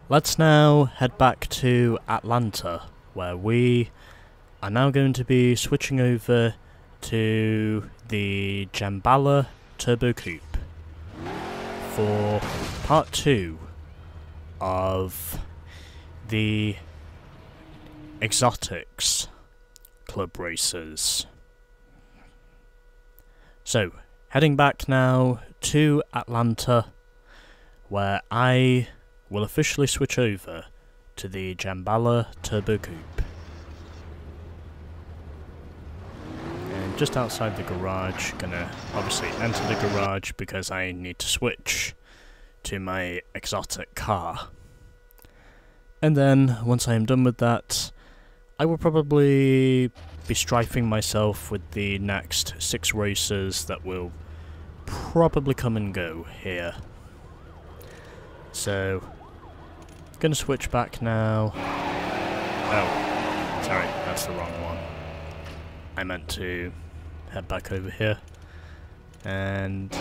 Let's now head back to Atlanta, where we are now going to be switching over to the Jambala Turbo Coupe for part 2 of the Exotics Club races. So, heading back now to Atlanta, where I will officially switch over to the Jambala Turbo Coupe. And just outside the garage, gonna obviously enter the garage because I need to switch to my exotic car. And then, once I am done with that, I will probably be strifing myself with the next 6 races that will probably come and go here. So, gonna switch back now. Oh, sorry, that's the wrong one. I meant to head back over here. And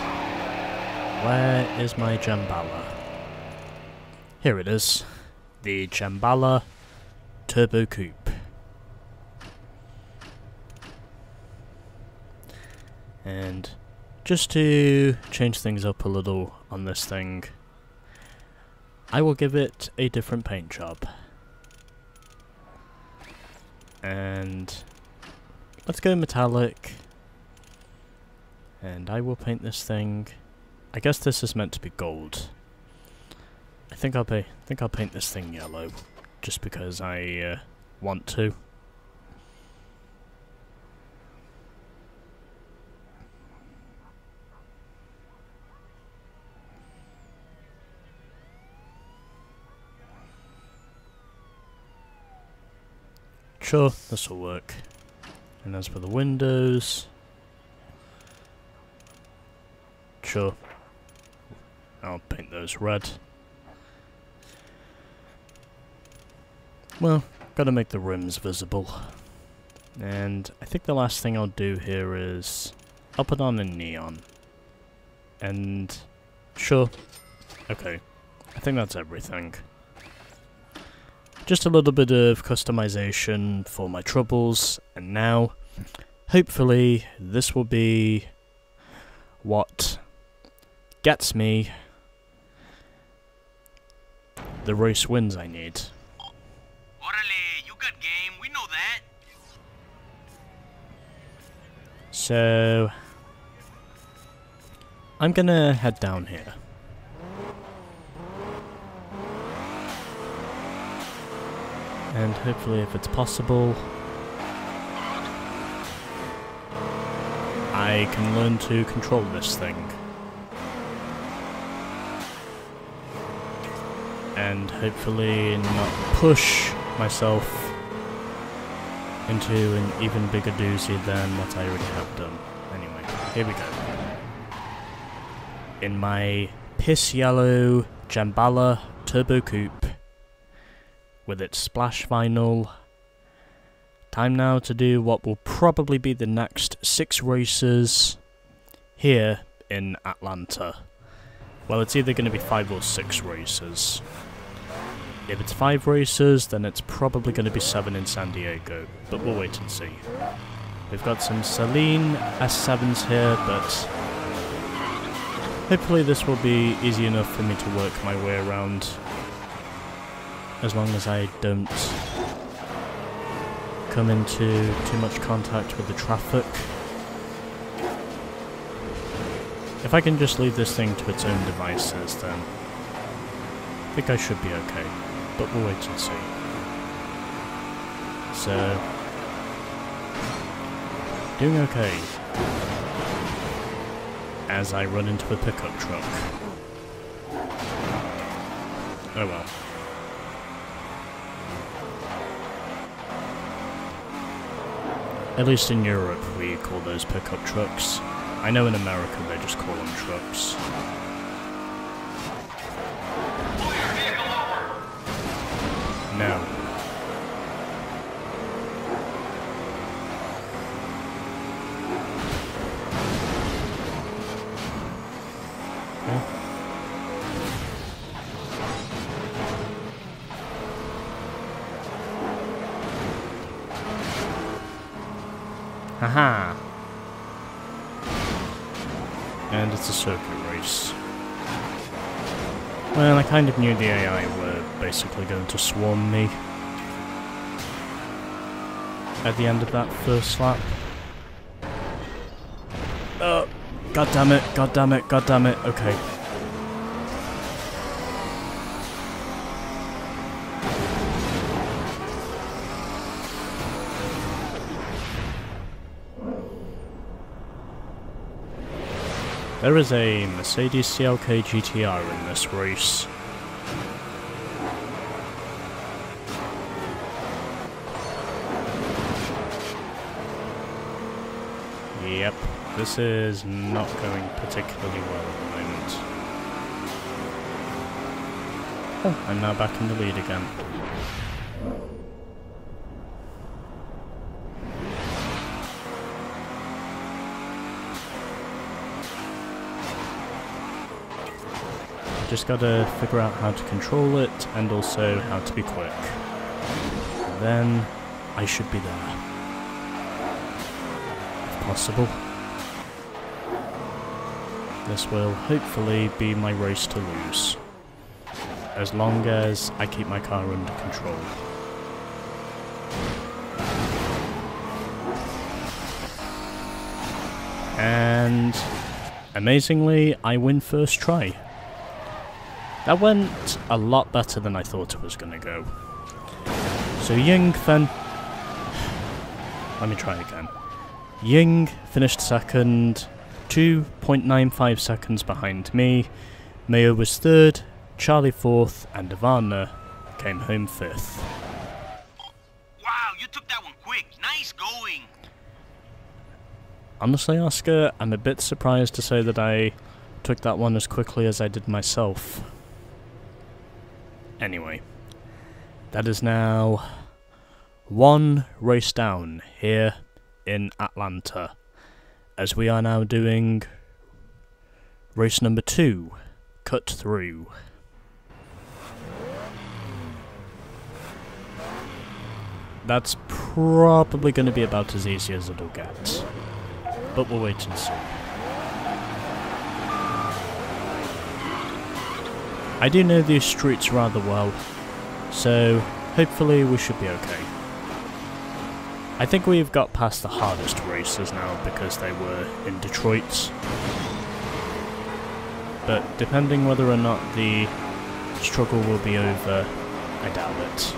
where is my Jambala? Here it is. The Jambala Turbo Coupe. And just to change things up a little on this thing, I will give it a different paint job. And let's go metallic. And I will paint this thing. I guess this is meant to be gold. I think I'll paint this thing yellow, just because I want to. Sure, this will work. And as for the windows, sure, I'll paint those red. Well, gotta make the rims visible. And I think the last thing I'll do here is I'll put on a neon. And sure, okay, I think that's everything. Just a little bit of customization for my troubles, and now, hopefully, this will be what gets me the race wins I need. Orale, you got game, we know that. So, I'm gonna head down here. And hopefully, if it's possible, I can learn to control this thing. And hopefully not push myself into an even bigger doozy than what I already have done. Anyway, here we go. In my piss yellow Jambala Turbo Coupe, with its splash vinyl. Time now to do what will probably be the next 6 races here in Atlanta. Well, it's either going to be 5 or 6 races. If it's 5 races, then it's probably going to be 7 in San Diego, but we'll wait and see. We've got some Celine S7s here, but hopefully this will be easy enough for me to work my way around, as long as I don't come into too much contact with the traffic. If I can just leave this thing to its own devices, then I think I should be okay, but we'll wait and see. So, doing okay, as I run into a pickup truck. Oh well. At least in Europe we call those pickup trucks. I know in America they just call them trucks. No. Haha! And it's a circuit race. Well, I kind of knew the AI were basically going to swarm me at the end of that first lap. Oh, god damn it, god damn it, god damn it, okay. There is a Mercedes CLK GTR in this race. Yep, this is not going particularly well at the moment. Oh, I'm now back in the lead again. Just gotta figure out how to control it, and also how to be quick. And then I should be there. If possible. This will hopefully be my race to lose. As long as I keep my car under control. And amazingly, I win first try. That went a lot better than I thought it was going to go. So Ying let me try again. Ying finished second, 2.95 seconds behind me. Mayo was third, Charlie fourth, and Ivana came home fifth. Wow, you took that one quick. Nice going. Honestly, Oscar, I'm a bit surprised to say that I took that one as quickly as I did myself. Anyway, that is now one race down here in Atlanta, as we are now doing race number 2, cut through. That's probably going to be about as easy as it'll get, but we'll wait and see. I do know these streets rather well, so hopefully we should be okay. I think we've got past the hardest races now because they were in Detroit. But depending whether or not the struggle will be over, I doubt it.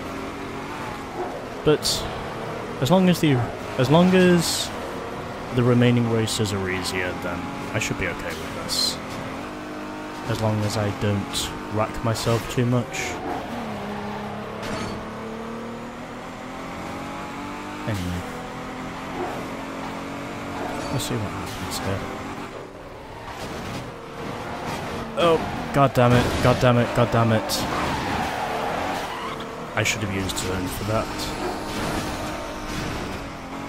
But as long as the remaining races are easier, then I should be okay with this. As long as I don't rack myself too much. Anyway. We'll see what happens here. Oh, god damn it, god damn it, god damn it. I should have used zone for that.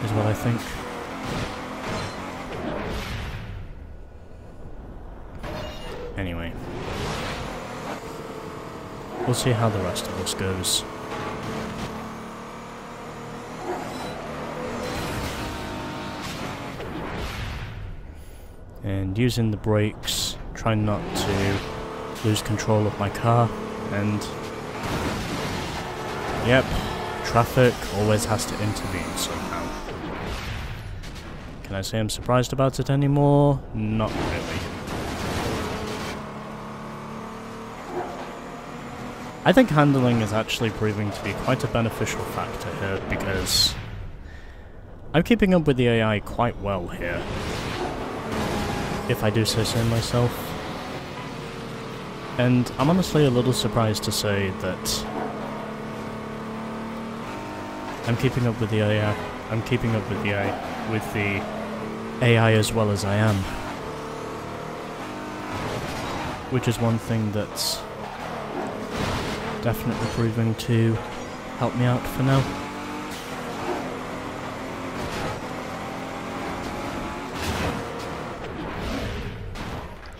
Is what I think. Anyway. We'll see how the rest of this goes. And using the brakes, trying not to lose control of my car, and yep, traffic always has to intervene somehow. Can I say I'm surprised about it anymore? Not really. I think handling is actually proving to be quite a beneficial factor here, because I'm keeping up with the AI quite well here, if I do say so myself. And I'm honestly a little surprised to say that I'm keeping up with the AI. I'm keeping up with the AI as well as I am. Which is one thing that's definitely proving to help me out for now.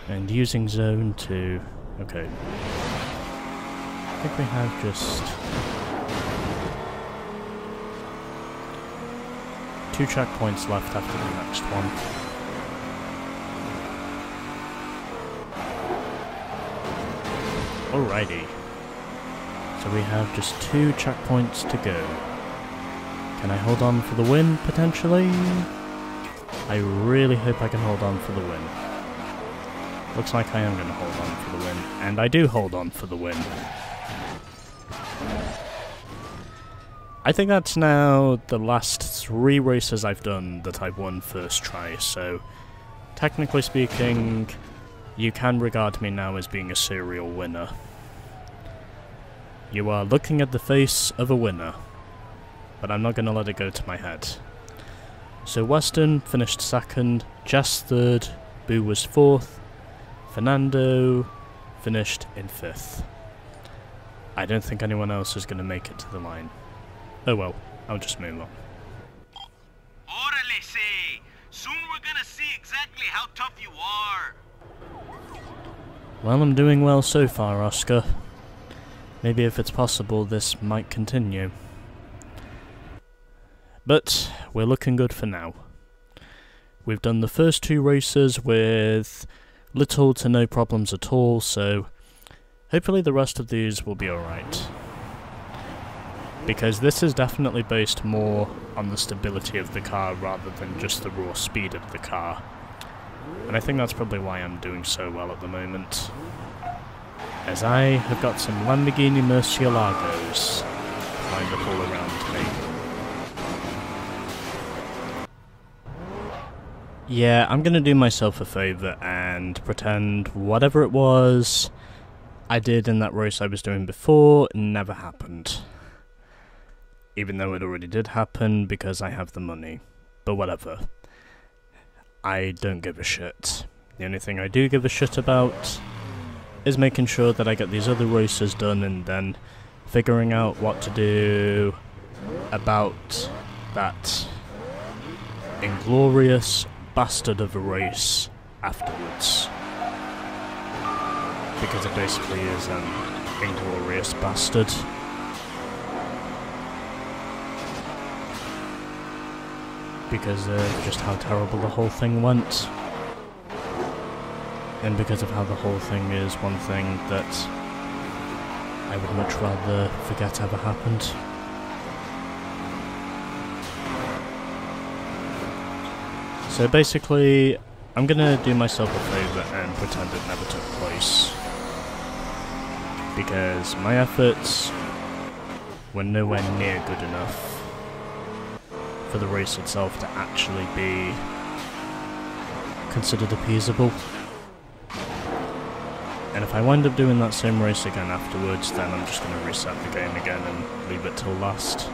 And using zone to... okay. I think we have just 2 checkpoints left after the next one. Alrighty. So we have just 2 checkpoints to go. Can I hold on for the win, potentially? I really hope I can hold on for the win. Looks like I am going to hold on for the win. And I do hold on for the win. I think that's now the last 3 races I've done that I've won first try, so technically speaking, you can regard me now as being a serial winner. You are looking at the face of a winner, but I'm not going to let it go to my head. So Weston finished 2nd, Jess 3rd, Boo was 4th, Fernando finished in 5th. I don't think anyone else is going to make it to the line. Oh well, I'll just move on. Orale, say! Soon we're gonna see exactly how tough you are! Well, I'm doing well so far, Oscar. Maybe if it's possible, this might continue. But we're looking good for now. We've done the first 2 races with little to no problems at all, so hopefully the rest of these will be alright. Because this is definitely based more on the stability of the car rather than just the raw speed of the car. And I think that's probably why I'm doing so well at the moment. As I have got some Lamborghini Murcielagos lined up all around me. Yeah, I'm gonna do myself a favour and pretend whatever it was I did in that race I was doing before never happened. Even though it already did happen because I have the money. But whatever. I don't give a shit. The only thing I do give a shit about is making sure that I get these other races done and then figuring out what to do about that inglorious bastard of a race afterwards. Because it basically is an inglorious bastard. Because of just how terrible the whole thing went. And because of how the whole thing is one thing that I would much rather forget ever happened. So basically, I'm gonna do myself a favour and pretend it never took place. Because my efforts were nowhere near good enough for the race itself to actually be considered appeasable. And if I wind up doing that same race again afterwards, then I'm just going to reset the game again and leave it till last.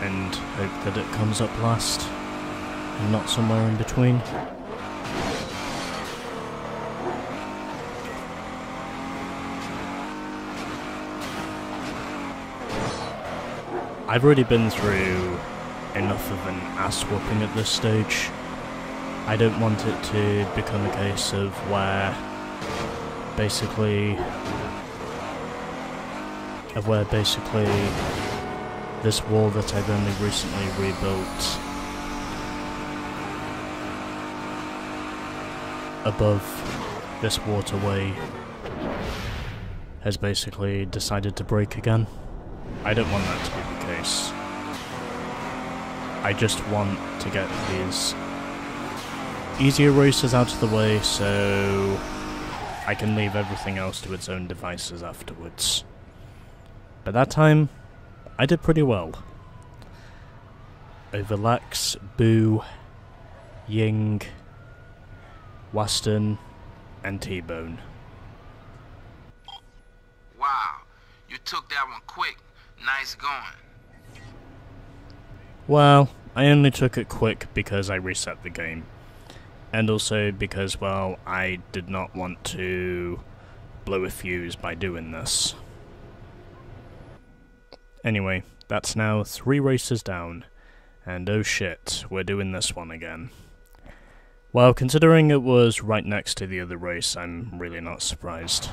And hope that it comes up last, and not somewhere in between. I've already been through enough of an ass whooping at this stage. I don't want it to become a case of where basically this wall that I've only recently rebuilt above this waterway has basically decided to break again. I don't want that to be the case. I just want to get these easier races out of the way so I can leave everything else to its own devices afterwards. But that time, I did pretty well. Over Lex, Boo, Ying, Weston, and T-Bone. Wow, you took that one quick. Nice going. Well, I only took it quick because I reset the game. And also because, well, I did not want to blow a fuse by doing this. Anyway, that's now 3 races down. And oh shit, we're doing this one again. Well, considering it was right next to the other race, I'm really not surprised.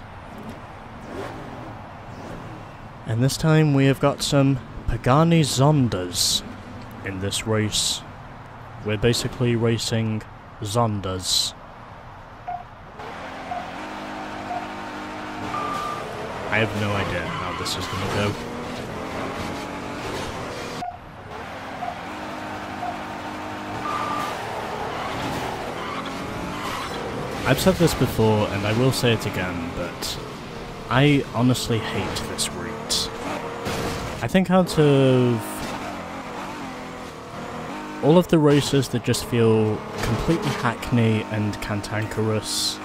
And this time we have got some Pagani Zondas in this race. We're basically racing Zondas. I have no idea how this is gonna go. I've said this before, and I will say it again, but I honestly hate this route. I think out of all of the races that just feel completely hackney and cantankerous,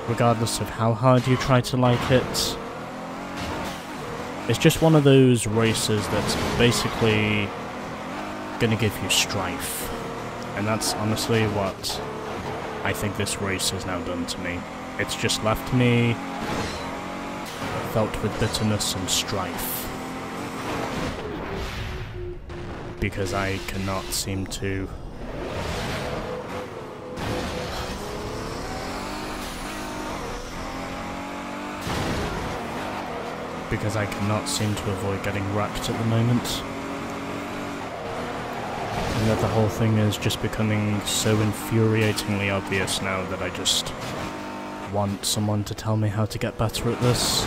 regardless of how hard you try to like it, it's just one of those races that's basically gonna give you strife. And that's honestly what I think this race has now done to me. It's just left me felt with bitterness and strife. Because I cannot seem to... because I cannot seem to avoid getting wrecked at the moment. And that the whole thing is just becoming so infuriatingly obvious now that I just want someone to tell me how to get better at this.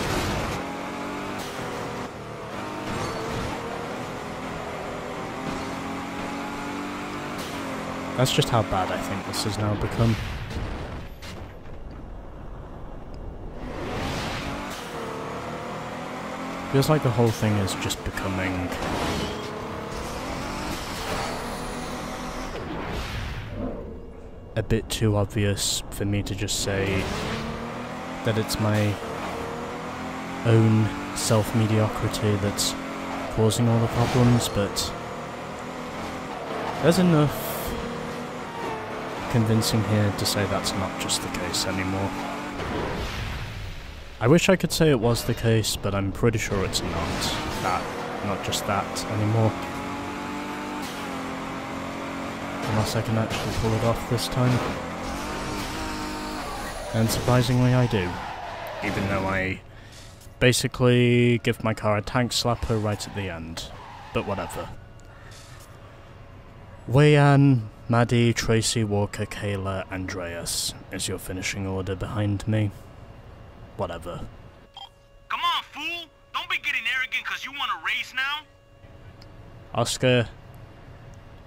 That's just how bad I think this has now become. Feels like the whole thing is just becoming a bit too obvious for me to just say that it's my own self-mediocrity that's causing all the problems, but there's enough convincing here to say that's not just the case anymore. I wish I could say it was the case, but I'm pretty sure it's not just that anymore. Unless I can actually pull it off this time. And surprisingly I do. Even though I basically give my car a tank slapper right at the end. But whatever. Weian, Maddie, Tracy, Walker, Kayla, Andreas is your finishing order behind me. Whatever. Come on, fool! Don't be getting arrogant because you want to race now. Oscar,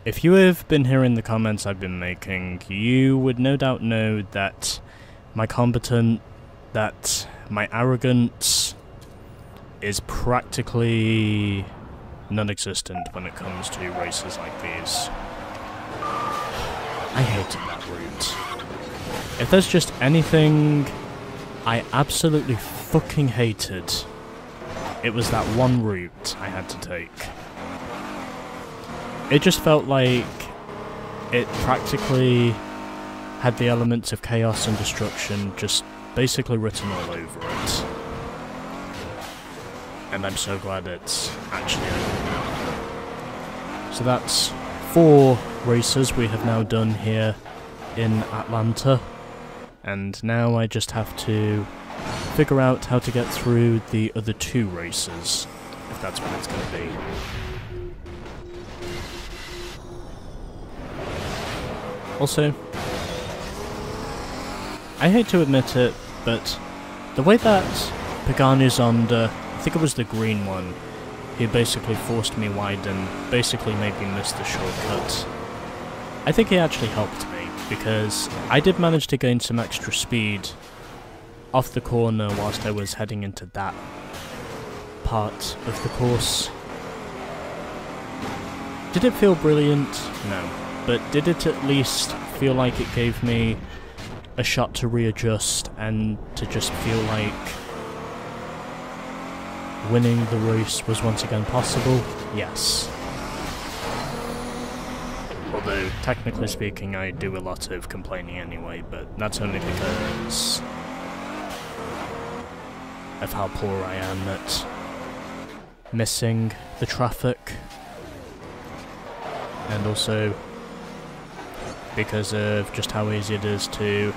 if you have been hearing the comments I've been making, you would no doubt know that my arrogance is practically non-existent when it comes to races like these. I hated that route. If there's just anything I absolutely fucking hated, it was that one route I had to take. It just felt like it practically had the elements of chaos and destruction just basically written all over it. And I'm so glad it's actually over now. So that's 4 races we have now done here in Atlanta. And now I just have to figure out how to get through the other 2 races, if that's what it's going to be. Also, I hate to admit it, but the way that Pagani Zonda, I think it was the green one, he basically forced me wide and basically made me miss the shortcut. I think he actually helped me, because I did manage to gain some extra speed off the corner whilst I was heading into that part of the course. Did it feel brilliant? No. But did it at least feel like it gave me a shot to readjust and to just feel like winning the race was once again possible? Yes. Although, technically speaking, I do a lot of complaining anyway, but that's only because of how poor I am at missing the traffic. And also because of just how easy it is to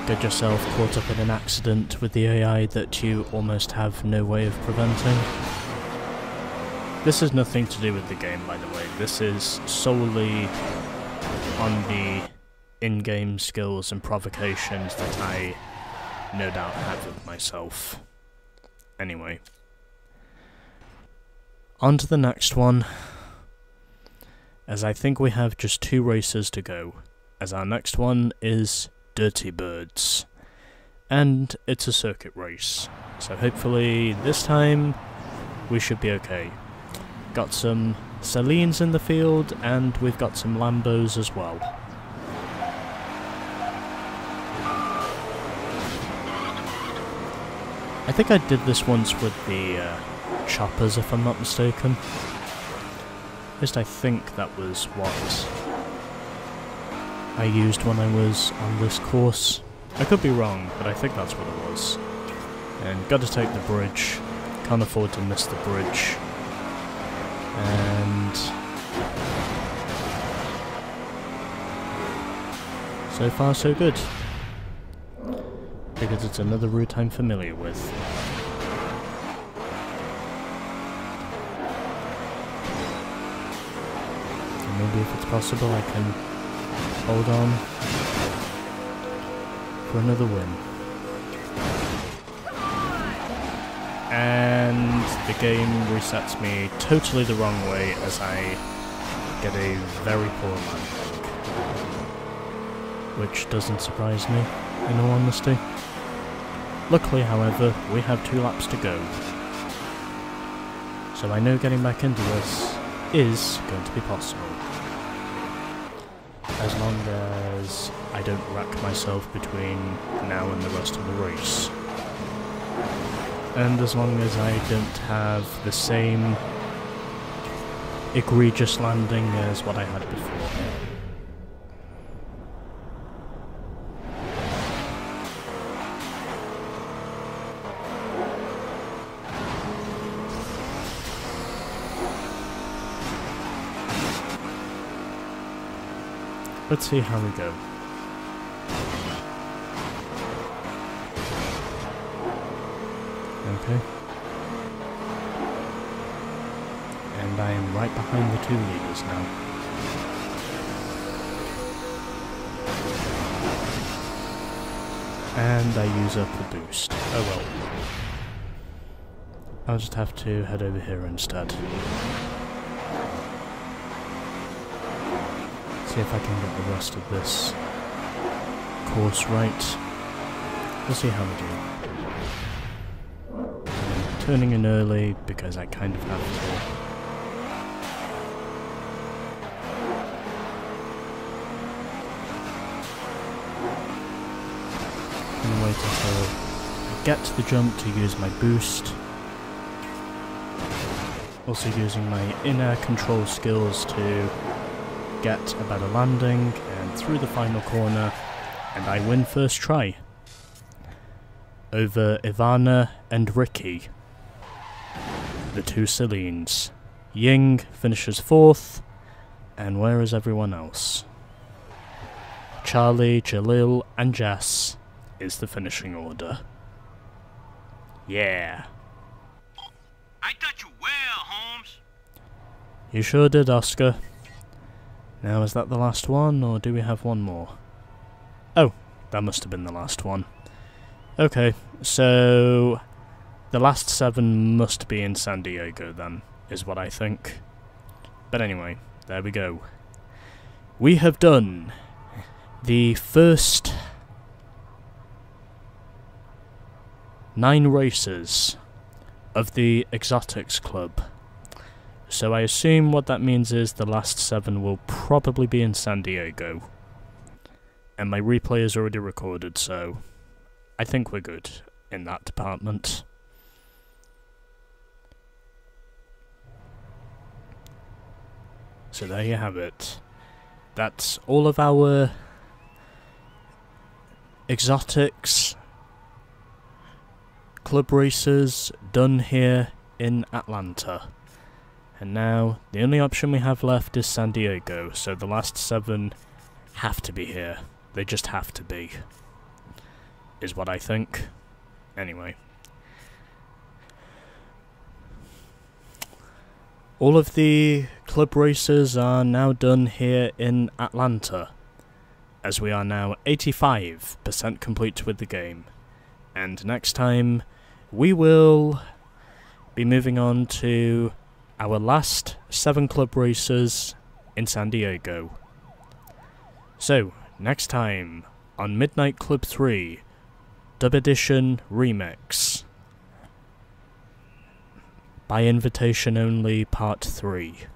get yourself caught up in an accident with the AI that you almost have no way of preventing. This has nothing to do with the game, by the way. This is solely on the in-game skills and provocations that I no doubt have with myself. Anyway. On to the next one, as I think we have just 2 races to go, as our next one is Dirty Birds, and it's a circuit race, so hopefully this time we should be okay. Got some Salines in the field, and we've got some Lambos as well. I think I did this once with the choppers, if I'm not mistaken. At least I think that was what I used when I was on this course. I could be wrong, but I think that's what it was. And got to take the bridge. Can't afford to miss the bridge. And so far so good. Because it's another route I'm familiar with. And maybe if it's possible I can hold on for another win. And the game resets me totally the wrong way as I get a very poor landing. Which doesn't surprise me, in all honesty. Luckily, however, we have 2 laps to go. So I know getting back into this is going to be possible. As long as I don't rack myself between now and the rest of the race. And as long as I don't have the same egregious landing as what I had before. Let's see how we go. Okay. And I am right behind the 2 leaders now. And I use up a boost. Oh well. I'll just have to head over here instead. See if I can get the rest of this course right. We'll see how we do. I'm turning in early because I kind of have to. And wait until I get to the jump to use my boost. Also using my in-air control skills to get a better landing, and through the final corner, and I win first try. Over Ivana and Ricky, the 2 Salines. Ying finishes 4th, and where is everyone else? Charlie, Jalil, and Jess is the finishing order. Yeah. I taught you well, Holmes. You sure did, Oscar. Now, is that the last one, or do we have one more? Oh, that must have been the last one. Okay, so the last 7 must be in San Diego then, is what I think. But anyway, there we go. We have done the first 9 races of the Exotics Club. So I assume what that means is the last 7 will probably be in San Diego. And my replay is already recorded, so I think we're good in that department. So there you have it. That's all of our Exotics Club races done here in Atlanta. And now, the only option we have left is San Diego, so the last 7 have to be here. They just have to be. is what I think. Anyway. All of the club races are now done here in Atlanta, as we are now 85% complete with the game. And next time, we will be moving on to our last 7 club races in San Diego. So, next time on Midnight Club 3, Dub Edition Remix. By invitation only, Part 3.